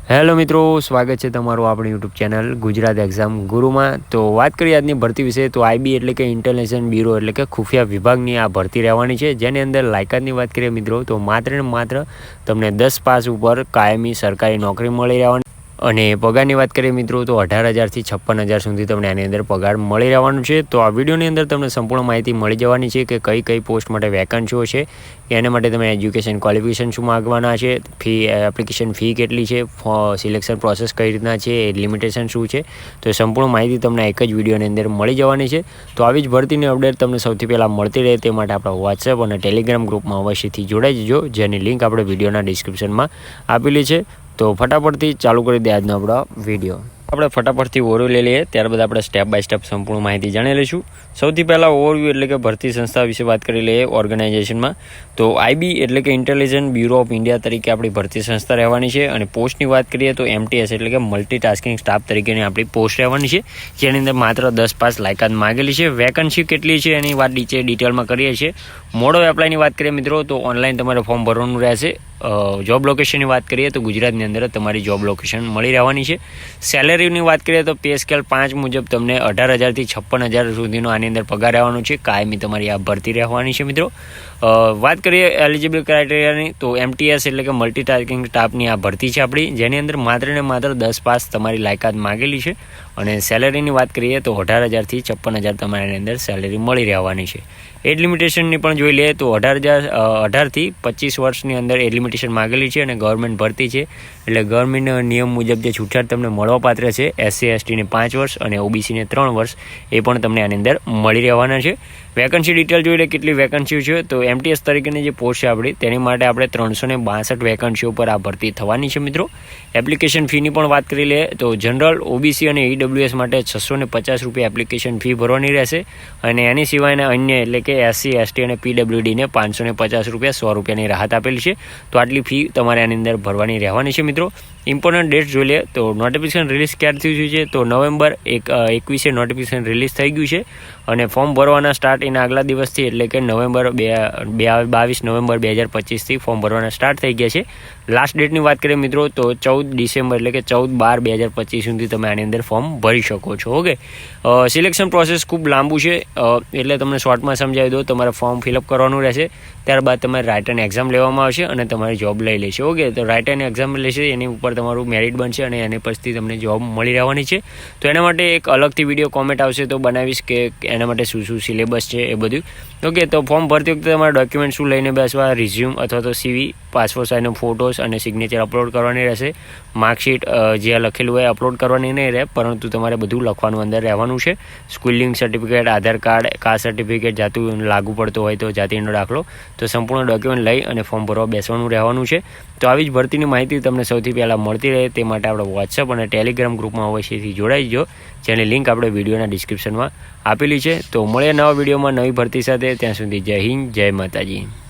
Hello મિત્રો, સ્વાગત છે તમારું આપણી યુટ્યુબ ચેનલ ગુજરાત એક્ઝામ ગુરુમાં। તો વાત કરીએ આજની ભરતી વિશે, તો આઈબી એટલે કે ઇન્ટેલિજન્સ બ્યુરો એટલે કે ખુફિયા વિભાગની આ ભરતી રહેવાની છે, જેની અંદર લાયકાતની વાત કરીએ મિત્રો તો માત્ર ને માત્ર તમને 10 પાસ ઉપર કાયમી સરકારી નોકરી મળી રહેવાની અને પગારની વાત કરીએ મિત્રો તો 18,000 થી 56,000 સુધી તમને આની અંદર પગાર મળી રહેવાનું છે। તો આ વિડીયોની અંદર તમને સંપૂર્ણ માહિતી મળી જવાની છે કે કઈ પોસ્ટ માટે વેકન્સીઓ છે, એના માટે તમે એજ્યુકેશન ક્વોલિફિકેશન શું માગવાના છે, ફી એપ્લિકેશન ફી કેટલી છે, સિલેક્શન પ્રોસેસ કઈ રીતના છે, લિમિટેશન શું છે, તો એ સંપૂર્ણ માહિતી તમને એક જ વિડીયોની અંદર મળી જવાની છે। તો આવી જ ભરતીની અપડેટ તમને સૌથી પહેલાં મળતી રહે તે માટે આપણા વોટ્સએપ અને ટેલિગ્રામ ગ્રુપમાં અવશ્યથી જોડાઈ જજો, જેની લિંક આપણે વિડીયોના ડિસ્ક્રિપ્શનમાં આપેલી છે। તો ફટાફટથી ચાલુ કરી દે આજનો આપણો વિડીયો। આપણે ફટાફટથી ઓવરવ્યૂ લઈ લઈએ, ત્યારબાદ આપણે સ્ટેપ બાય સ્ટેપ સંપૂર્ણ માહિતી જાણી લઈશું। સૌથી પહેલાં ઓવરવ્યૂ એટલે કે ભરતી સંસ્થા વિશે વાત કરી લઈએ ઓર્ગેનાઇઝેશનમાં। તો આઈબી એટલે કે ઇન્ટેલિજન્સ બ્યુરો ઓફ ઇન્ડિયા તરીકે આપણી ભરતી સંસ્થા રહેવાની છે અને પોસ્ટની વાત કરીએ તો એમટીએસ એટલે કે મલ્ટીટાસ્કિંગ સ્ટાફ તરીકેની આપણી પોસ્ટ રહેવાની છે, જેની અંદર માત્ર 10 પાસ લાયકાત માગેલી છે। વેકન્સી કેટલી છે એની વાત ડિટેલમાં કરીએ છીએ। મોડ ઓફ એપ્લાયની વાત કરીએ મિત્રો તો ઓનલાઈન તમારે ફોર્મ ભરવાનું રહેશે। જોબ લોકેશનની વાત કરીએ તો ગુજરાતની અંદર તમારી જોબ લોકેશન મળી રહેવાની છે। સેલેરીની વાત કરીએ તો પે સ્કેલ 5 મુજબ તમને 18,000 થી 56,000 સુધીનો આની અંદર પગાર રહેવાનો છે, કાયમી તમારી આ ભરતી રહેવાની છે મિત્રો। વાત કરીએ એલિજિબલ ક્રાઇટેરિયાની તો એમટીએસ એટલે કે મલ્ટીટાસ્કિંગ સ્ટાફની આ ભરતી છે આપણી, જેની અંદર માત્ર ને માત્ર 10 પાસ તમારી લાયકાત માગેલી છે અને સેલેરીની વાત કરીએ તો 18,000 થી 56,000 તમારી અંદર સેલેરી મળી રહેવાની છે। એજ લિમિટેશનની પણ જોઈ લઈએ તો 18 થી 25 વર્ષની અંદર એજ લિમિટેશન માગેલી છે અને ગવર્મેન્ટ ભરતી છે એટલે ગવર્મેન્ટ નિયમ મુજબ જે છૂટછાટ તમને મળવાપાત્ર છે, એસસી એસટીને 5 વર્ષ અને ઓબીસીને 3 વર્ષ એ પણ તમને આની અંદર મળી રહેવાના છે। વેકન્સી ડિટેલ જોઈ લે કેટલી વેકન્સીઓ છે તો એમટીએસ તરીકેની જે પોસ્ટ છે આપણી તેની માટે આપણે 362 વેકન્સીઓ પર આ ભરતી થવાની છે મિત્રો। એપ્લિકેશન ફીની પણ વાત કરી લઈએ તો જનરલ, ઓબીસી અને ઈડબ્લ્યુએસ માટે 650 રૂપિયા એપ્લિકેશન ફી ભરવાની રહેશે અને એની સિવાયના અન્ય એટલે કે એસસી એસટી અને પીડબ્લ્યુડીને 550 રૂપિયા 100 રૂપિયાની રાહત આપેલી છે। તો આટલી ફી તમારે આની અંદર ભરવાની રહેવાની છે મિત્રો। ઇમ્પોર્ટન્ટ ડેટ જોઈ લે તો નોટિફિકેશન રિલીઝ ક્યારથી થયું છે તો નવેમ્બર 21 નોટિફિકેશન રિલીઝ થઈ ગયું છે અને ફોર્મ ભરવાના સ્ટાર્ટ એના આગલા દિવસથી એટલે કે 22 નવેમ્બર 2025થી ફોર્મ ભરવાના સ્ટાર્ટ થઈ ગયા છે। લાસ્ટ ડેટની વાત કરીએ મિત્રો તો 14 ડિસેમ્બર એટલે કે 14/12/2025 સુધી તમે આની અંદર ફોર્મ ભરી શકો છો। ઓકે, સિલેક્શન પ્રોસેસ ખૂબ લાંબુ છે એટલે તમને શોર્ટમાં સમજાવી દો। તમારે ફોર્મ ફિલઅપ કરવાનું રહેશે, ત્યારબાદ તમારે રાઇટર્ન એક્ઝામ લેવામાં આવશે અને તમારી જોબ લઈ લેશે। ઓકે, તો રાઇટર્ન એક્ઝામ લેશે, એની ઉપર તમારું મેરિટ બનશે અને એની પછી તમને જોબ મળી રહેવાની છે। તો એના માટે એક અલગથી વિડીયો કોમેન્ટ આવશે તો બનાવીશ કે એના માટે શું સિલેબસ છે એ બધું। ઓકે, તો ફોર્મ ભરતી વખતે તમારા ડોક્યુમેન્ટ શું લઈને બેસવા, રિઝ્યુમ અથવા તો સીવી, પાસપોર્ટ સાઇઝનો ફોટોસ અને સિગ્નેચર અપલોડ કરવાની રહેશે। માર્કશીટ જે લખેલું હોય અપલોડ કરવાની નહીં રહે, પરંતુ તમારે બધું લખવાનું અંદર રહેવાનું છે। સ્કૂલિંગ સર્ટિફિકેટ, આધાર કાર્ડ, કાસ્ટ સર્ટિફિકેટ, જાતું લાગુ પડતો હોય તો જાતિનો દાખલો, તો સંપૂર્ણ ડોક્યુમેન્ટ લઈ અને ફોર્મ ભરવા બેસવાનું રહેવાનું છે। તો આવી જ ભરતીની માહિતી તમને સૌથી પહેલાં મળતી રહે તે માટે આપણે વોટ્સએપ અને ટેલિગ્રામ ગ્રુપમાં અવશ્યથી જોડાઈ જજો, જેની લિંક આપણે વિડીયોના ડિસ્ક્રિપ્શનમાં આપેલી છે। તો મળીએ નવા વિડીયોમાં નવી ભરતી સાથે, ત્યાં સુધી જય હિન્દ, જય માતાજી।